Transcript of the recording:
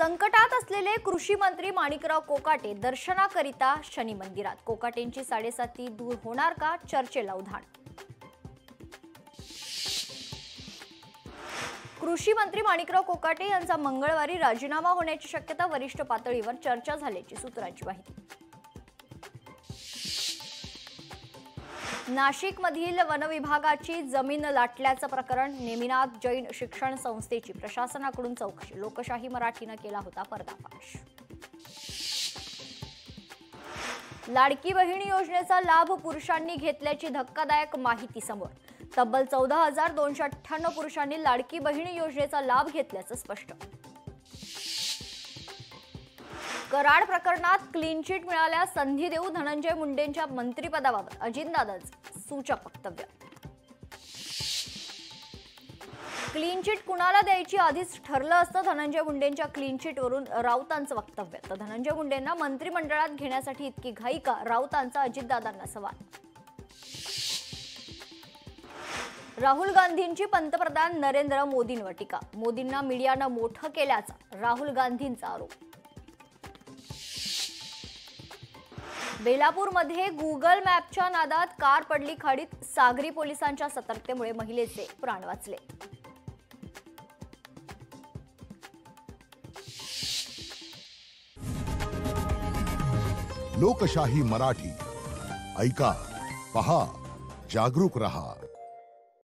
संकटात असलेले कृषी मंत्री माणिकराव कोकाटे दर्शनाकरिता शनी मंदिरात। कोकाटेंची साडेसाती दूर होणार का, चर्चेला उधाण। कृषी मंत्री माणिकराव कोकाटे यांचा मंगळवारी राजीनामा होण्याची शक्यता वरिष्ठ पातळीवर चर्चा झाल्याची सूत्रांची माहिती। नाशिकमधील वनविभागाची जमीन लाटल्याचं प्रकरण, नेमिनाथ जैन शिक्षण संस्थेची प्रशासनाकडून चौकशी, लोकशाही मराठीने केला होता पर्दाफाश। लाडकी बहीण योजनेचा लाभ पुरुषांनी घेतल्याची धक्कादायक माहिती समोर। तब्बल 14,298 पुरुषांनी लाडकी बहीण योजनेचा लाभ घेतल्याचं स्पष्ट। कराड प्रकरणात क्लीन चिट मिळाल्या, संधी देऊ धनंजय मुंडेंच्या मंत्रिपदाबाबत अजितदादांचं सूचक वक्तव्य। क्लीन चिट कुणाला द्यायची आधीच ठरलं असतं, धनंजय मुंडेंच्या क्लीन चिटवरून राऊतांचं वक्तव्य। तर धनंजय मुंडेंना मंत्रिमंडळात घेण्यासाठी इतकी घाई का, राऊतांचा अजितदादांना सवाल। राहुल गांधींची पंतप्रधान नरेंद्र मोदींवर टीका, मोदींना मीडियानं मोठं केल्याचा राहुल गांधींचा आरोप। बेलापूरमध्ये गुगल मॅपच्या नादात कार पडली खाडीत, सागरी पोलिसांच्या सतर्कतेमुळे महिलेचे प्राण वाचले। लोकशाही मराठी ऐका, पहा, जागरूक रहा।